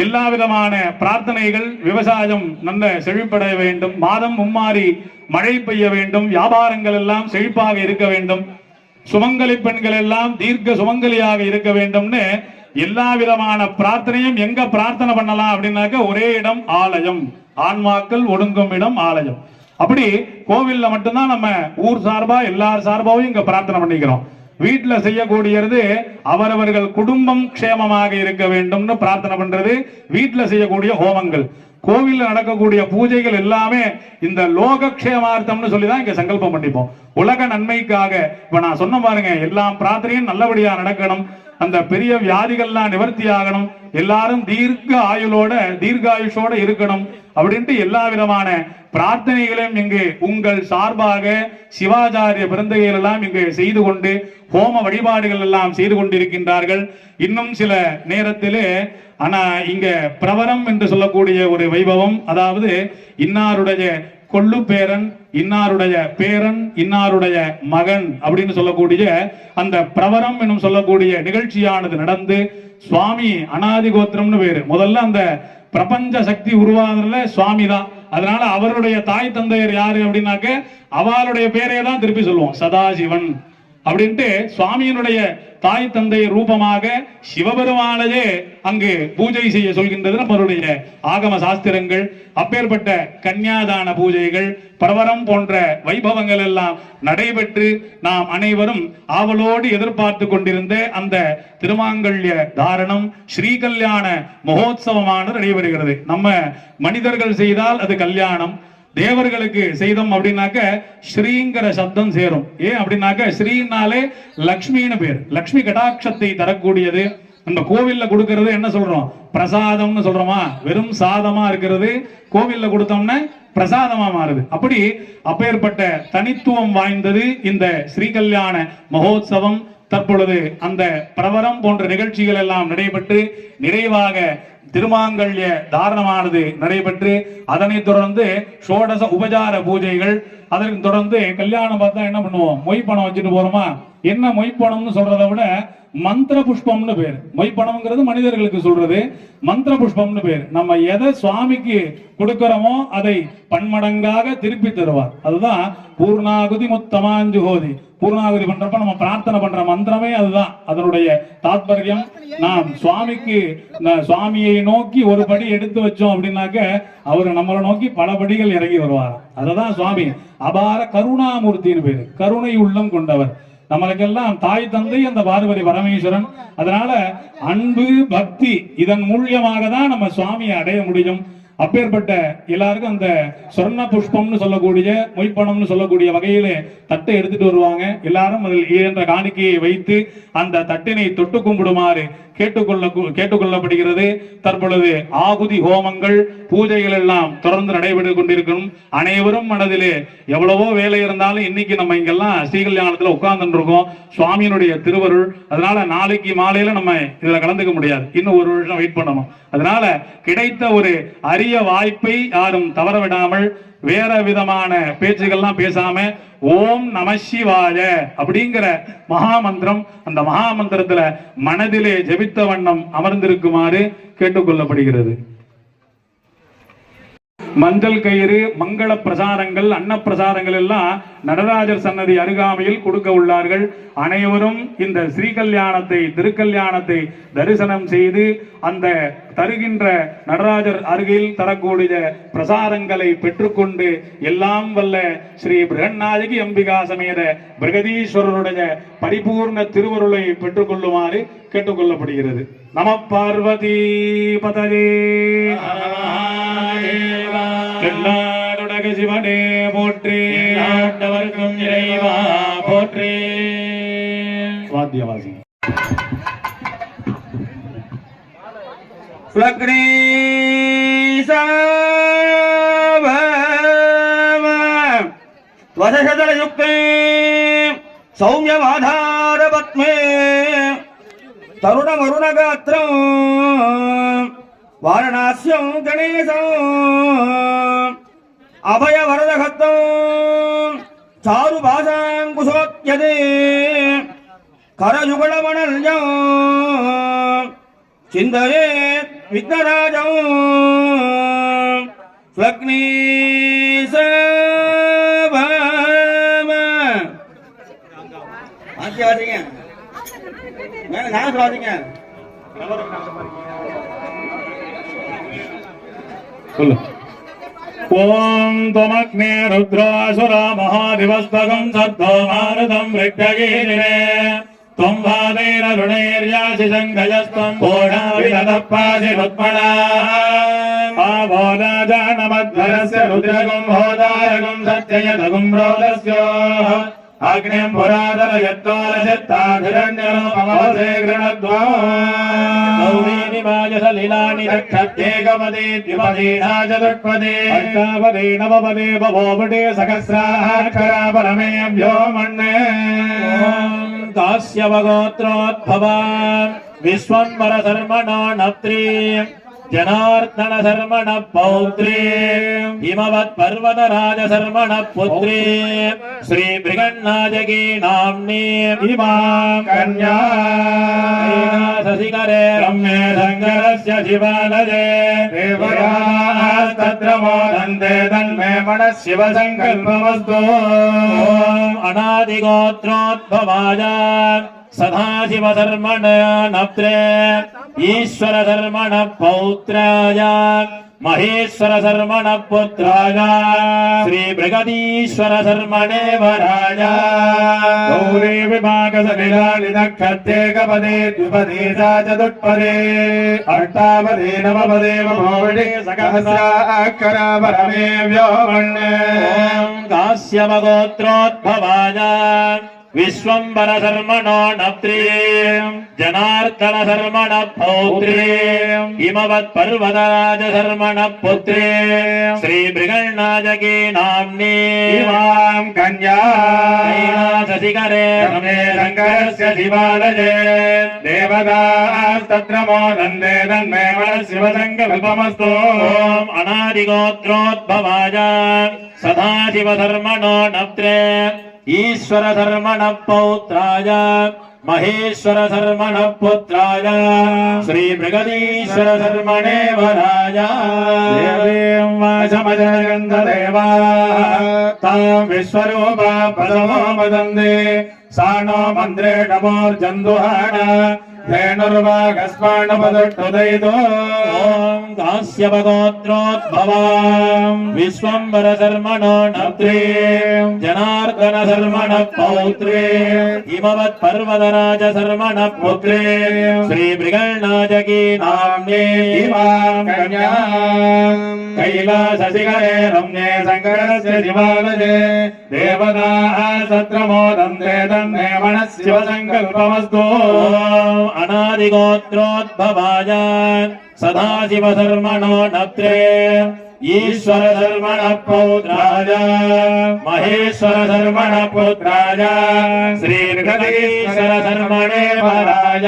எல்லா விதமான பிரார்த்தனைகள், விவசாயம் நல்ல செழிப்பட வேண்டும், மாதம் மும்மாறி மழை பெய்ய வேண்டும், வியாபாரங்கள் எல்லாம் செழிப்பாக இருக்க வேண்டும், சுமங்கலி பெண்கள் எல்லாம் தீர்க்க சுமங்கலியாக இருக்க வேண்டும்னு எல்லா விதமான பிரார்த்தனையும் எங்க பிரார்த்தனை பண்ணலாம் அப்படின்னாக்க ஒரே இடம் ஆலயம். ஆன்மாக்கள் ஒடுங்கும் இடம் ஆலயம். அப்படி கோவில்ல மட்டும்தான் நம்ம ஊர் சார்பா எல்லார் சார்பாவும் இங்க பிரார்த்தனை பண்ணிக்கிறோம். வீட்டுல செய்யக்கூடியது அவரவர்கள் குடும்பம் க்ஷேமமாக இருக்க வேண்டும்னு பிரார்த்தனை பண்றது வீட்டுல செய்யக்கூடிய ஹோமங்கள். கோவில்ல நடக்கக்கூடிய பூஜைகள் எல்லாமே இந்த லோக க்ஷேமார்த்தம்னு சொல்லிதான் இங்க சங்கல்பம் பண்ணிப்போம். உலக நன்மைக்காக. இப்ப நான் சொன்ன பாருங்க, எல்லாம் பிரார்த்தனையும் நல்லபடியா நடக்கணும், அந்த பெரிய வியாதிகள்லாம் நிவர்த்தி ஆகணும், எல்லாரும் தீர்க்க ஆயுளோட தீர்காயுஷோட இருக்கணும் அப்படின்ட்டு எல்லா விதமான பிரார்த்தனைகளையும் இங்கு உங்கள் சார்பாக சிவாச்சாரிய பிறந்தகைகள் எல்லாம் இங்கு செய்து கொண்டு ஹோம வழிபாடுகள் எல்லாம் செய்து கொண்டிருக்கின்றார்கள். இன்னும் சில நேரத்திலே ஆனா இங்க பிரவரம் என்று சொல்லக்கூடிய ஒரு வைபவம், அதாவது இன்னாருடைய கொள்ளு பேரன், இன்னாருடைய பேரன், இன்னாருடைய மகன் அப்படின்னு சொல்லக்கூடிய அந்த பிரவரம் என்னும் சொல்லக்கூடிய நிகழ்ச்சியானது நடந்து சுவாமி அநாதி கோத்திரம்னு பேரு. முதல்ல அந்த பிரபஞ்ச சக்தி உருவானதுல சுவாமி தான். அதனால அவருடைய தாய் தந்தையர் யாரு அப்படின்னாக்க அவளுடைய பேரையே தான் திருப்பி சொல்லுவோம், சதாசிவன் அப்படின்ட்டு. சுவாமியினுடைய தாய் தந்தை ரூபமாக சிவபெருமானையே அங்கு பூஜை செய்ய சொல்கின்றது நம்மளுடைய ஆகம சாஸ்திரங்கள். அப்பேற்பட்ட கன்னியாதான பூஜைகள், பிரவரம் போன்ற வைபவங்கள் எல்லாம் நடைபெற்று நாம் அனைவரும் ஆவலோடு எதிர்பார்த்து கொண்டிருந்த அந்த திருமாங்கல்ய தாரணம் ஸ்ரீகல்யாண மகோத்சவமானது நடைபெறுகிறது. நம்ம மனிதர்கள் செய்தால் அது கல்யாணம், தேவர்களுக்கு செய்தோம் அப்படின்னாக்க ஸ்ரீங்கிற சப்தம் சேரும். ஏன் அப்படின்னாக்க ஸ்ரீனாலே லக்ஷ்மின்னு பேர். லக்ஷ்மி கடாட்சத்தை தரக்கூடியது. நம்ம கோவில்ல கொடுக்கிறது என்ன சொல்றோம், பிரசாதம்னு சொல்றோமா? வெறும் சாதமா இருக்கிறது கோவில்ல கொடுத்தோம்னா பிரசாதமா மாறுது. அப்படி அப்பேற்பட்ட தனித்துவம் வாய்ந்தது இந்த ஸ்ரீகல்யாண மகோத்சவம். தற்பொழுது அந்த பிரவரம் போன்ற நிகழ்ச்சிகள் எல்லாம் நடைபெற்று நிறைவாக திருமாங்கல்ய தாரணமானது நடைபெற்று அதனைத் தொடர்ந்து ஷோடச உபசார பூஜைகள், அதற்கு தொடர்ந்து கல்யாணம் பார்த்தா என்ன பண்ணுவோம், மொய்ப்பணம் வச்சுட்டு போறோமா. என்ன மொய்ப்பணம்னு சொல்றதை விட மந்திர புஷ்பம்னு பேர். மொய்ப்பணம்ங்கிறது மனிதர்களுக்கு சொல்றது, மந்திர புஷ்பம்னு பேர். நம்ம எதை சுவாமிக்கு கொடுக்கிறோமோ அதை பன்மடங்காக திருப்பி தருவார். அதுதான் பூர்ணாகுதி முத்தமாஞ்சுகோதி. பூர்ணாகுதி பண்றப்ப நம்ம பிரார்த்தனை பண்ற மந்திரமே அதுதான். அதனுடைய தாத்பரியம், நாம் சுவாமிக்கு சுவாமியை நோக்கி ஒரு படி எடுத்து வச்சோம் அப்படின்னாக்க அவரு நம்மளை நோக்கி பல படிகள் இறங்கி வருவார். அததான் சுவாமி அபார கருணாமூர்த்தின்னு பேரு, கருணை உள்ளம் கொண்டவர். நம்மளுக்கெல்லாம் தாய் தந்தை அந்த பார்வதி பரமேஸ்வரன். அதனால அன்பு பக்தி இதன் மூலியமாக தான் நம்ம சுவாமியை அடைய முடியும். அப்பேற்பட்ட எல்லாருக்கும் அந்த சொர்ண புஷ்பம்னு சொல்லக்கூடிய மொய்ப்பணம்னு சொல்லக்கூடிய வகையிலே தட்டை எடுத்துட்டு வருவாங்க. எல்லாரும் அதில் இயன்ற காணிக்கையை வைத்து அந்த தட்டினை தொட்டு கும்பிடுமாறு கேட்டுக்கொள்ளப்படுகிறது. தற்பொழுது ஆகுதி ஹோமங்கள் பூஜைகள் எல்லாம் தொடர்ந்து நடைபெற்று கொண்டிருக்கும். அனைவரும் மனதிலே எவ்வளவோ வேலை இருந்தாலும் இன்னைக்கு நம்ம இங்கெல்லாம் ஸ்ரீகல்யாணத்துல உட்கார்ந்து இருக்கோம், சுவாமியினுடைய திருவருள். அதனால நாளைக்கு மாலையில நம்ம இதுல கலந்துக்க முடியாது, இன்னும் ஒரு வருஷம் வெயிட் பண்ணணும். அதனால கிடைத்த ஒரு அரிய வாய்ப்பை யாரும் தவற விடாமல் வேற விதமான பேச்சுகள்லாம் பேசாம ஓம் நம சிவாய அப்படிங்கிற மகாமந்திரம், அந்த மகாமந்திரத்துல மனதிலே ஜெபித்த வண்ணம் அமர்ந்திருக்குமாறு கேட்டுக்கொள்ளப்படுகிறது. மஞ்சள் கயிறு, மங்கள பிரசாரங்கள், அன்னப்பிரசாரங்கள் எல்லாம் நடராஜர் சன்னதி அருகாமையில் கொடுக்க உள்ளார்கள். அனைவரும் இந்த ஸ்ரீகல்யாணத்தை திருக்கல்யாணத்தை தரிசனம் செய்து அந்த தருகின்ற நடராஜர் அருகில் தரக்கூடிய பிரசாரங்களை பெற்றுக்கொண்டு எல்லாம் வல்ல ஸ்ரீ பிரகன்னாயகி அம்பிகா சமேத பிரகதீஸ்வரருடைய பரிபூர்ண திருவருளை பெற்றுக்கொள்ளுமாறு கேட்டுக்கொள்ளப்படுகிறது. நம பார்வதி பதவே சிவனே போற்றி, ஆண்டவர்க்கும் இறைவா போற்றி. வாத்தியவாசி யுக்தே சௌமியமாதார பத்மே தருணமருணகாத்ரம் வாரணாஸ்யம் கணேசம் அபய வரதகத்தம் சாரு பாசாங்குசோத்யதே கரயுகலமணல்யம் சிந்தரே விக்னராஜம் ஸ்வக்னீச வாசிங்க வாசிங்க சொல்லு. ஓம் त्वमग्ने रुद्रासुरा महादिवस्तकं सद्धो मारुतं वृक्षगीरिणे त्वं वादैररुणैर्यासि शङ्खयस्त्वं घोषाविदपासि रुक्मणा आवो राजानमध्वरस्य रुद्रगुं होदारगुं सत्ययदगुं रोदस्यो अग्निं पुरातन यत्तोरचित्ताधिरण्यरूपमवसे गृणद्वा नौमीनि वाजसलिलानि रक्षत्येकपदे द्विपदे चतुष्पदे अष्टापदे नवपदे भवोपटे सहस्राक्षरा परमेभ्यो मन्ये काश्यपगोत्रोद्भवा विश्वम्भर शर्मणो नप्त्री जनार्दन शर्मण पौत्री हिमवत् पर्वत राज शर्मण पुत्री श्री बृहन्नायकी नाम्नी इमां कन्या शशिकरे रम्ये शङ्करस्य शिवालये देवतास्तत्र मोदन्ते तन्मे मनः शिवसङ्कल्पमस्तु अनादिगोत्रोद्भवाय सदाशिव शर्मण नप्त्रे ईश्वर शर्मण पौत्राय महेश्वर शर्मण पुत्राय श्री बृहदीश्वर शर्मणे वराय गौरी विभागसलिलानि नक्षत्रेकपदे द्विपदे चतुष्पदे अष्टापदे नवपदे भवोपटे सहस्राक्षरा परमेभ्यो मन्ये काश्यपगोत्रोद्भवाय विश्वम्बर शर्मणो नप्त्रे जनार्दन शर्मण पौत्रे हिमवत् पर्वतराज शर्मण पुत्रे श्री मृगन्नायकी नाम्नी इमां कन्या कैलासशिखरे रमे शङ्करस्य शिवालये देवतास्तत्र मोदन्ते तन्मे शिवसङ्कल्पमस्तु ओम अनादिगोत्रोद्भवाय सदाशिवधर्मणो नप्त्रे ईश्वर धर्मण पौत्राय महेश्वर धर्मण पुत्राय श्री मृगदीश्वर धर्मणे वराय देवीं वाचमजगन्धदेवा तां विश्वरूपा पदमो वदन्ते सा नो मन्त्रे नमोर्जन्दुहाण धेनुर्वागस्मानपदुदयितो ओम दास्यवगोत्रोद्भवां विश्वम्बर धर्मणो नप्त्रे जनार्दन धर्मण पौत्रे हिमवत् पर्वतराज धर्मण पुत्रे श्री मृगन्नायकी नाम्ने इमां कन्या कैलासशिखरे रम्ये शङ्करस्य शिवालये देवताः तत्र मोदन्ते तन्मे शिवसङ्कल्पमस्तु अनादिगोत्रोद्भवाय सदाशिवधर्मणो नप्त्रे ईश्वर धर्मण पौत्राय महेश्वर धर्मण पुत्राय श्री मृगदीश्वर धर्मणे वराय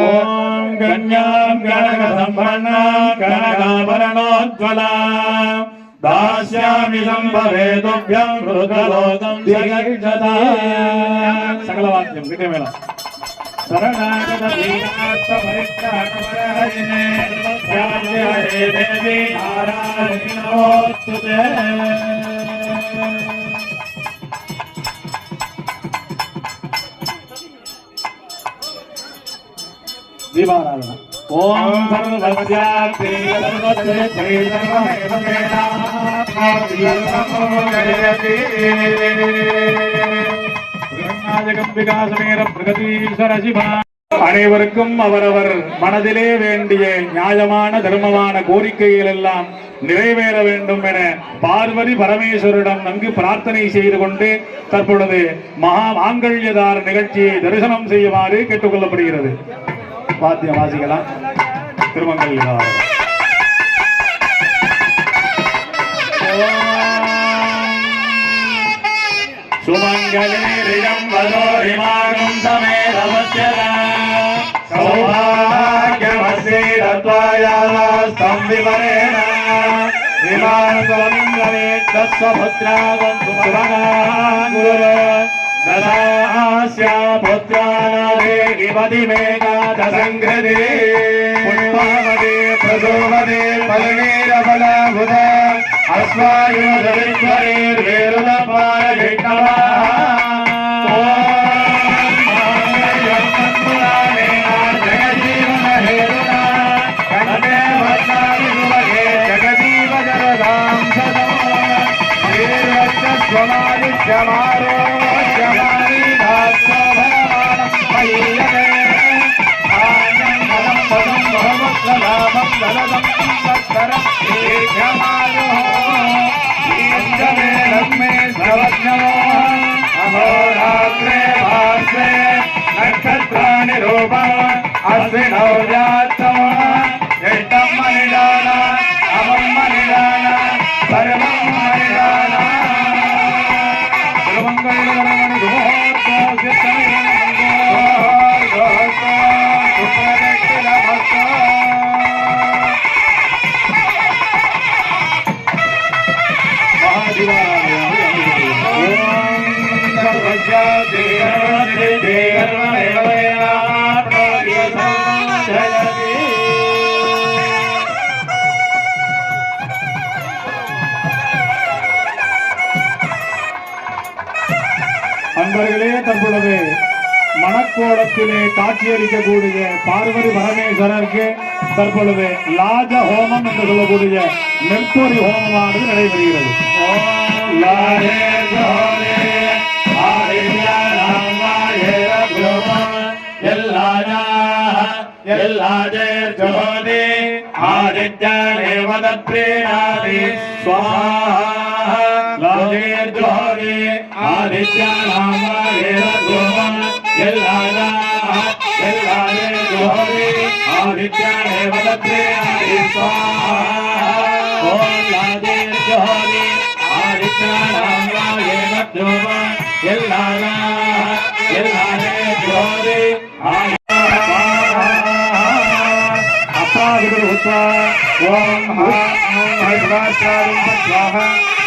ओम कन्यां गणकसम्पन्नां कनकाभरणोज्ज्वला दास्यामि सम्भवे तुभ्यं रुद्रलोकं जगज्जता सकलवाक्यं विक्रमेण शरणागत दीनात्मपरित्राणपरहरिणे सर्वस्याद्य देवी नारायणी नमोस्तुते दीपाराधना ओम सर्वस्याद्य सर्वस्यै सर्वमेव वेदात्माभिर्नमोऽयते அனைவருக்கும் அவரவர் மனதிலே வேண்டிய நியாயமான தர்மமான கோரிக்கைகள் எல்லாம் நிறைவேற வேண்டும் என பார்வதி பரமேஸ்வரிடம் நன்கு பிரார்த்தனை செய்து கொண்டு தற்பொழுது மகா மாங்கல்யதார நிகழ்ச்சியை தரிசனம் செய்யுமாறு கேட்டுக்கொள்ளப்படுகிறது. வாத்திய வாசிக்கலாம். திருமங்கல்யதாரம். सुमंगलेरियं वदोरिमागं समेतवस्यरा सौभाग्यमस्यैरत्वायास्तं विवरेण विमानगोविन्दवेत्तस्वपुत्रागं सुभगाङ्गुर ददास्या पुत्रानादेहि पदिमेकादसङ्कृते पुष्पावदे प्रसोवदे फलनीरफलाभुत अस्वायुधरिद्वरेर्वेरुदपारजिट्टवा जगजीवनहेतुना कण्ठे भद्राणि सुभगे जगजीवजरदां सदा श्रीरक्षस्वमादित्यमारोग्यमानि धात्सभरमाणं मय्यते आन्यं फलं पदं बहुमुत्तलाभं दलदं तत्तरं दीर्घमायुः लक्ष्मे सर्वज्ञो अहोरात्रे भास्रे नक्षत्राणि रूपम् अश्विनौ जातम् ज्येष्ठं मनिदान अमं मनिदान सर्वं मनिदान அன்பர்களே, தற்பொழுது மணக்கோலத்திலே காட்சியளிக்கக்கூடிய பார்வதி பரமேஸ்வரருக்கு தற்பொழுது லாஜ ஹோமம் என்று சொல்லக்கூடிய நெற்பொறி ஹோமமானது நடைபெறுகிறது. आदित्य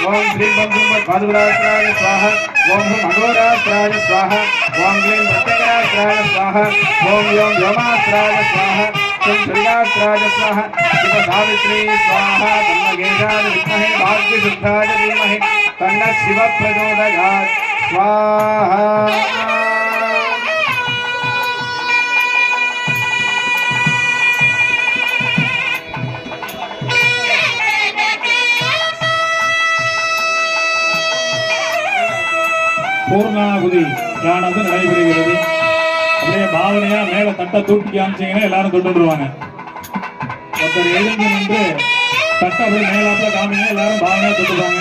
ओम श्री पादुराष्ट्राय स्वाहा ओम अघोराष्ट्राय स्वाहा ओम क्लीं प्रत्यंगाष्ट्राय स्वाहा ओम यों व्योमाष्ट्राय स्वाहा ओम श्रीराष्ट्राय स्वाहा शिव सावित्री स्वाहा तन्मगेशाय विद्महे भाग्यशुद्धाय धीमहि तन्नः शिव प्रचोदयात् स्वाहा பூர்ணாகுதி யானது நடைபெறுகிறது. அப்படியே பாவனையா மேல தட்டை தூக்கி காமிச்சீங்கன்னா எல்லாரும் தொட்டுருவாங்க. ஒருத்தர் எழுந்து நின்று தட்டை அப்படியே மேலாப்புல காமிங்க, எல்லாரும் பாவனையா தொட்டுருவாங்க.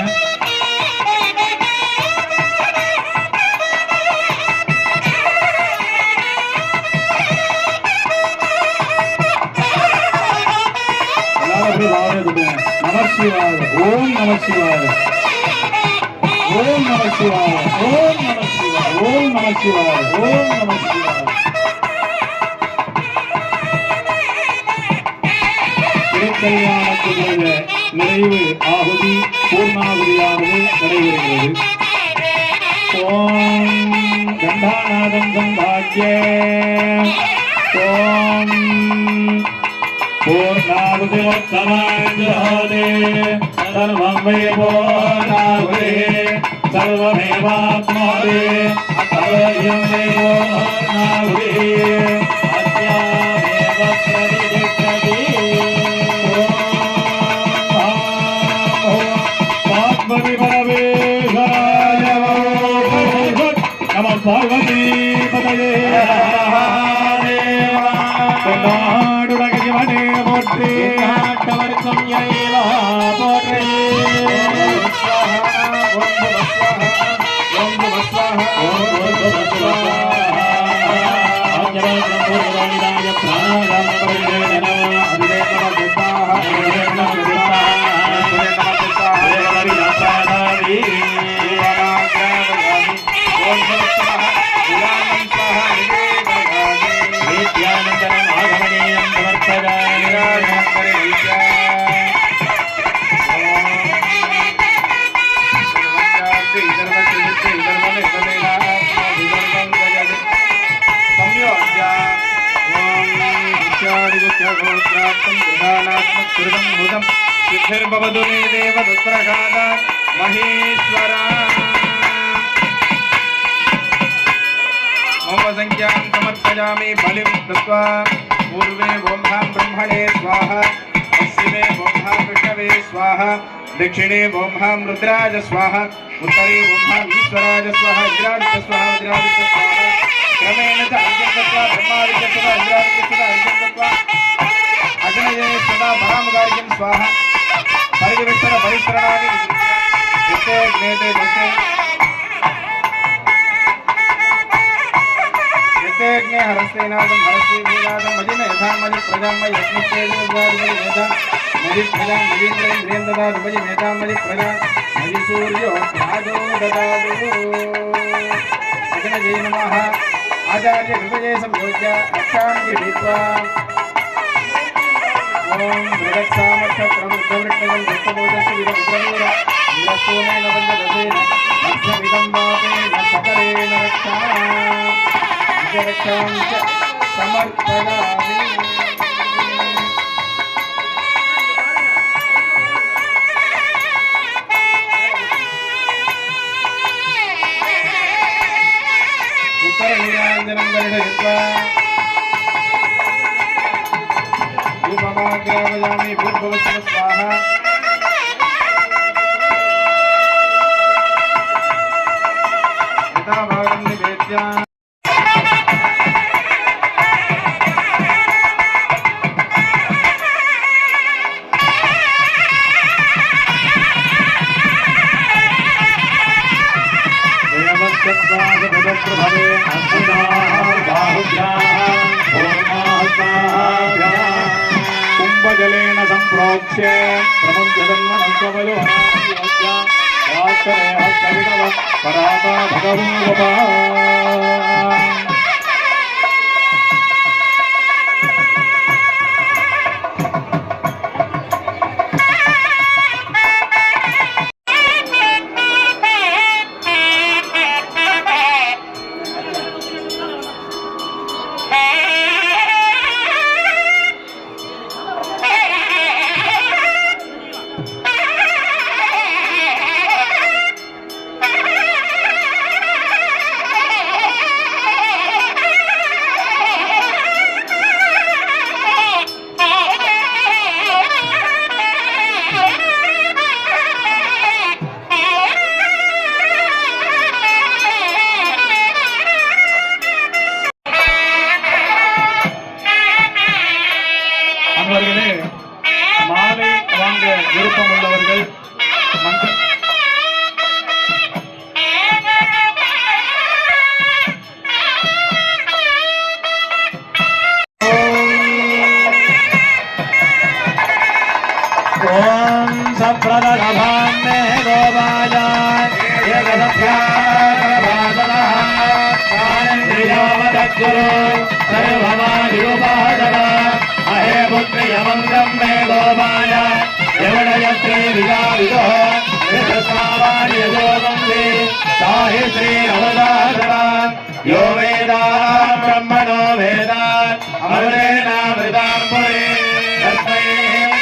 எல்லாரும் அப்படியே பாவனையா தொட்டுங்க. நமசிவாய, ஓம் நமசிவாய, ஓம் நமசிவாய, ஓம் நமசிவாய, ஓம் நமசிவாய, ஓம் நமசிவாய. திருக்கல்யாணத்தினுடைய நிறைவு ஆகுதி பூர்ணாகுதியானது நடைபெறுகிறது. ஓம் கண்டாநாதம் சம்பாக்கிய ஓம் பூர்ணாகுதி சமாஜோதே சர்வம் வே பூர்ணாகுதி सर्वमेवाप्नोति सर्वं देवो नाहुति अस्यामेव प्रतिष्ठति आत्मविपरमेश्वराय नमः पार्वतीपतये கொண்டாடுடகஜிவனே போற்றி நாட்டவர்க்கும் இறைவா போற்றி सिद्धिर्भवतु मे देवदुत्तरघातात् महेश्वरा मम संख्यां समर्पयामि बलिं दत्त्वा पूर्वे ब्रह्मां ब्रह्मणे स्वाहा पश्चिमे ब्रह्मां विष्णवे स्वाहा दक्षिणे ब्रह्मां रुद्राज स्वाहा उत्तरे ब्रह्मां ईश्वराज स्वाहा वज्रादित्य स्वाहा वज्रादित्य स्वाहा क्रमेण च अर्घ्यं दत्त्वा ब्रह्मादित्य स्वाहा वज्रादित्य स्वाहा अर्घ्यं दत्त्वा अग्नये सदा परामुगार्घ्यं स्वाहा परिविष्टन परिश्रणानि इत्ते ज्ञेते दस्ते इत्ते ज्ञे हरस्तेनादं हरस्ते वेदादं मजिन यथा मजि प्रजां मयि यज्ञस्तेजोद्वादि वेदा मजि प्रजां मजीन्द्रेन्द्रियं ददातु मजि मेधां मजि प्रजां मजि सूर्यो राजो ददातु अग्नये नमः आचार्य हृदये संयोज्य अक्षां गृहीत्वा ओम बृहत्सामर्थ प्रवृत्तवृत्तगं दत्तबोधस्य विरमुद्रवीर वीरसोमेन वन्ददसेन मध्यमिदं वापेन सकरेण रक्षां च समर्पयामि उत्तरनीराञ्जनं दर्शयित्वा ग्रामयामि भूर्भुवस्सुः स्वाहा यथा भागं निवेद्य देवस्य जलेन सम्प्रोक्ष्य प्रमुञ्चतन्वनस्वबलो पराता भगवो அன்பர்களே, மாலை வாங்க விருப்பம் உள்ளவர்கள் ओम सप्रदभां मे गोवाया अहे पुत्र्यमङ्गं मे गोवाया यवनयत्रे विदाविदो यजोगं मे साहि श्रीरवदाधरा यो वेदा ब्रह्मणो वेदा अमरेणामृतां पुरे तस्मै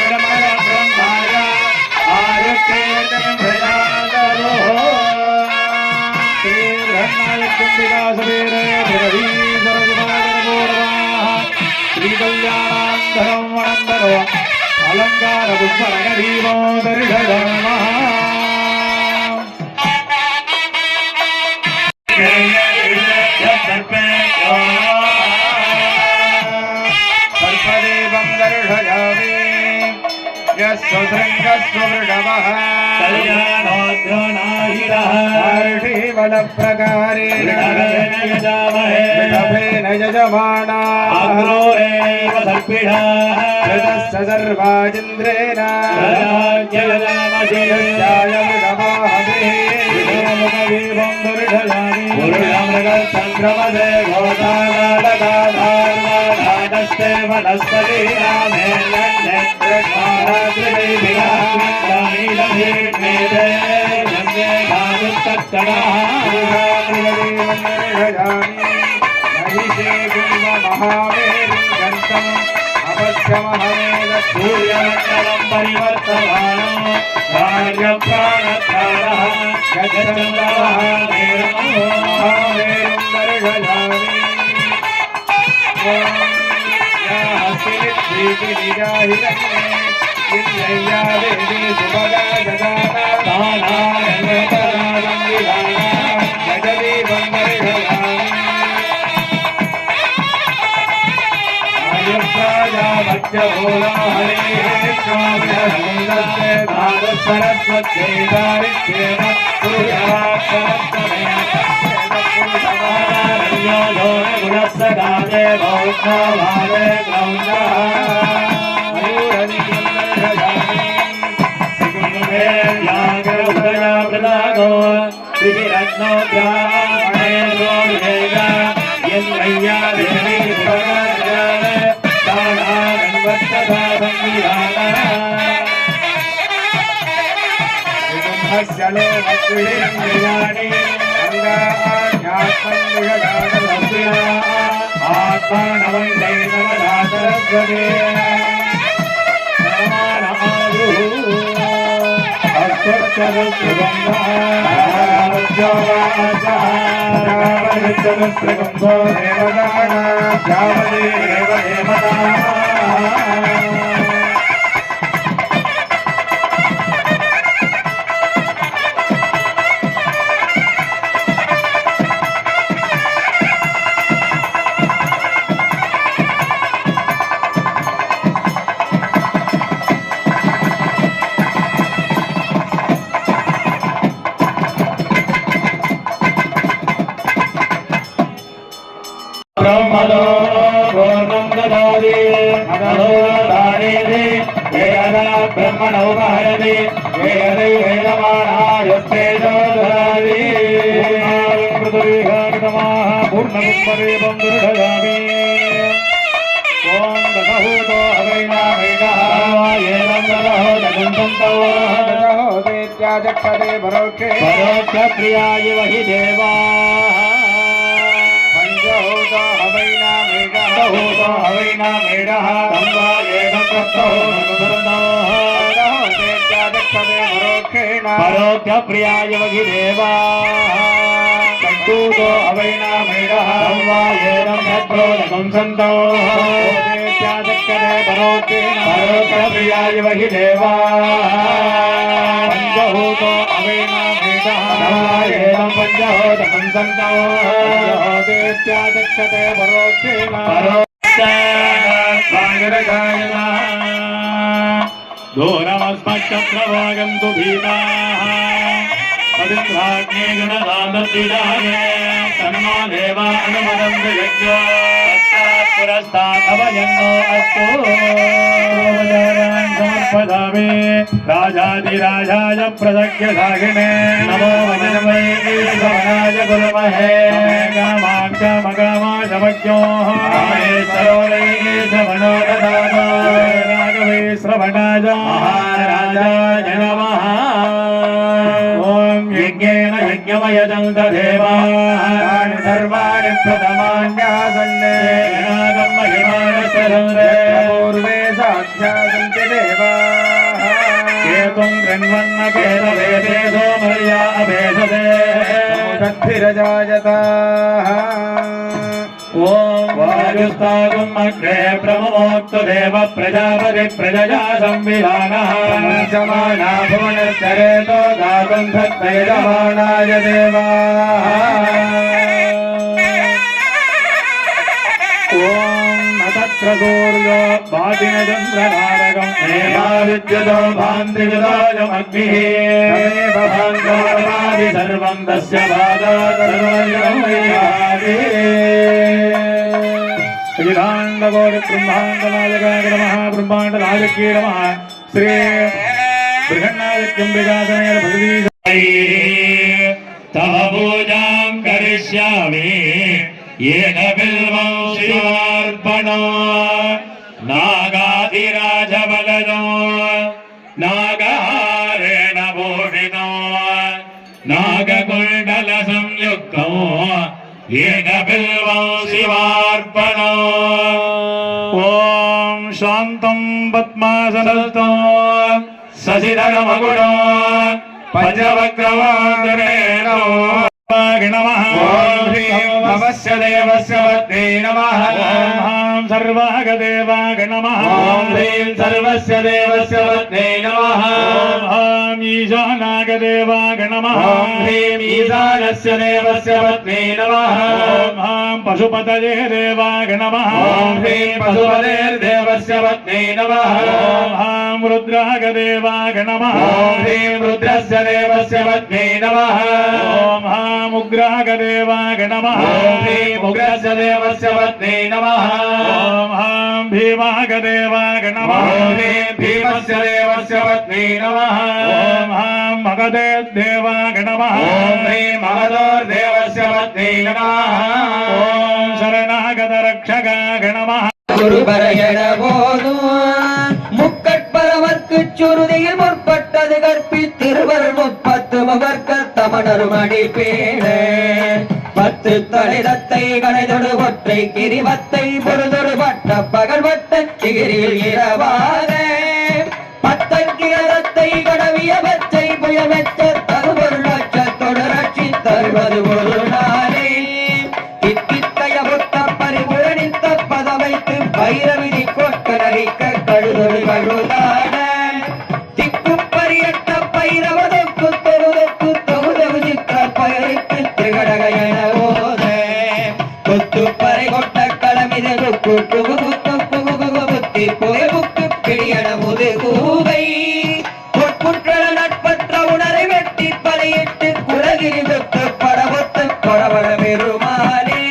ब्रह्माय आयुक्तेन भजादरो श्रीरन्नायकुम्बिकासवेरे भगवी सरगुणागणपूर्वाः श्रीकल्याणान्तरं वनन्दरो अलङ्कारपुष्परगदीपो दर्शयामः सर्पदेवं दर्शयामि यस्वशृङ्गस्ववृषभः कल्याणोद्योनाहिरः पार्थिवलप्रकारेण वृषभेन यजमानाः अग्रोरेव सर्पिणः ऋतस्य सर्वाजिन्द्रेण यज्ञाय वृषभाहवेः पुरुषमृगचन्द्रमदे गोदानालकाधार्वाधानस्ते वनस्पतिरामे सूर्यमण्डलं परिवर्तमानो कार्यं प्राणत्राणः गजचन्द्रः महामेरुं दर्शयामि हिरण्ये देवी सुभगा जगाना जगदीवं दर्शयामि आयुष्यामध्यभूला हरेः स्वामिहरमुदस्ते भारतसरस्वत्यै दारित्येन सूर्यवाक्षरत्वमेयो गुणस्य गादे भौष्णवादे ग्रौण्डः ब्रह्मणो पूर्णं ददाति मनोदानेति ब्रह्मणोपहरति वेदै वेदमानायस्तेजो ददाति पूर्णमुत्परेवं दुर्गयामि ॐ दशहूतो अवैनामेकः येनं ददहो दगन्तन्तो देत्याजक्षते परोक्षे परोक्षप्रिया इव हि देवाः पञ्चहूतो हवैनामेकः हवैनामेडः तं वा एनं दत्तो देत्याजक्षते परोक्षेण परोक्षप्रिया इव हि देवाः दूतो अवैनामेडः तं वा येनं दत्तो दगन्तन्तो देत्याजक्षते परोक्षेण परोक्षप्रिया इव हि देवाः पञ्चभूतो अवैनामेडः तं वा येनं पञ्चहोदकं सन्तो देत्याजक्षते परोक्षेण दूरमस्मच्चक्रवागन्तु भीताः पवित्राग्ने गणदानर्दिदाय तन्मा देवा अनुमदन्तु यज्ञात् पुरस्तात् अवयन्नो अस्तु समर्पयामि राजाधिराजाय प्रदज्ञसागिने नमो वचनमये ईश्वराय कुर्महे कामाक्षमकामाशमज्ञोः रामेश्वरो ददातो राघवे श्रवणाय महाराजाय नमः ॐ यज्ञेन यज्ञमयजं तदेवाः सर्वाणि प्रथमान्यासन्ने पूर्वे साध्यासन्ति देवाः केतुं गृह्णन्न केतवेदे सोमर्या अभेदते तद्भिरजायताः ॐ वायुस्तागुम् अग्रे ब्रह्मोक्तु देव प्रजापति प्रजया संविधानः समाना भुवनश्चरेतो गातुं धत्तैजमानाय देवाः ॐ न तत्र सूर्यो भातिनचन्द्रनारकम् हेमाविद्युतो भान्तिविदोजमग्निः तमेव भान्ति सर्वं तस्य बाधातर्वयमयादि ब्रह्माण्डनायकाय नमः ब्रह्माण्डनायक्ये नमः श्री बृहन्नायक्यं विकासनेन भगवी तव पूजां करिष्यामि येन बिल्वं शिवार्पणो नागाधिराजबलदो नागहारेण भूषितो नागकुण्डलसंयुक्तो येन बिल्वं शिवार्पणो ॐ शान्तं पद्मासनस्थो शशिधरमकुटो पञ्चवक्रवादरेण नमः नमस्य देवस्य पत्नी नमः ॐ सर्वागदेवाग नमः ॐ ह्रीं सर्वस्य देवस्य पत्नी नमः ॐ ईशानागदेवाग नमः ॐ ह्रीं ईशानस्य देवस्य पत्नी नमः ॐ पशुपतये देवाग नमः ॐ ह्रीं पशुपतेर्देवस्य पत्नी नमः ॐ रुद्रागदेवाग नमः ॐ ह्रीं रुद्रस्य देवस्य पत्नी नमः ॐ उग्रागदेवाग नमः ॐ ह्रीं उग्रस्य देवस्य पत्नी नमः ॐ भीमागदेवाग नमः ॐ ह्रीं भीमस्य देवस्य पत्नी नमः ॐ मगधे देवाग नमः ॐ ह्रीं महदोर्देवस्य पत्नी नमः ॐ शरणागतरक्षकाग नमः குருபரையன போதும் முக்கட்பரவர்க்கு சுருதியில் முற்பட்டது கற்பித்திருவர் 30 மகர்க்க தமணரும் அடிப்பேட 10 தலைதத்தை கணைதொடு ஒற்றை கிரிவத்தை பொருதொடு வட்ட பகல் வட்ட கிரியில் இரவாக 10 கிரதத்தை கடவிய பச்சை புயமெச்ச தருவொரு லட்சத்தொடு ரட்சி தருவது ஒரு நாளே இத்தித்தைய புத்த பரிபுரணித்த பதவைத்து பைரவிதி கொட்ட நரிக்க கழுதொரு கழுதாட திக்கு பரியட்ட பைரவதொக்கு தொகுதொக்கு தொகுதகு சித்த பயிருக்கு திகடகையன ஓத கொத்து பறை கொட்ட களமித குக்கு குகு குக்கு குகு புத்தி போய் புக்கு பிடியன முது கூவை பொற்குற்றல நட்பற்ற உணரை வெட்டி பலையிட்டு குலகிரி வெட்டு படவத்து படவட பெருமானே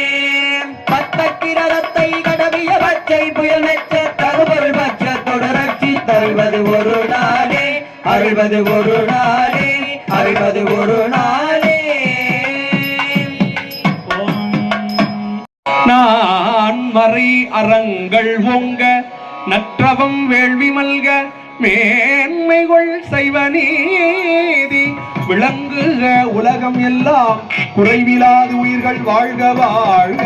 பத்தக்கிரதத்தை கடவிய பச்சை புயல் மெச்ச தருபொருள் பட்சத்தொடு ரட்சி தருவது ஒரு நாள் அறிவது ஒரு நாளே, அறிவது ஒரு நாளே. நான் மறை அறங்கள் ஓங்க, நற்றவம் வேள்வி மல்க, மேன்மைகள் செய்வ நீதி விளங்குக உலகம் எல்லாம், குறைவிலாது உயிர்கள் வாழ்க வாழ்க.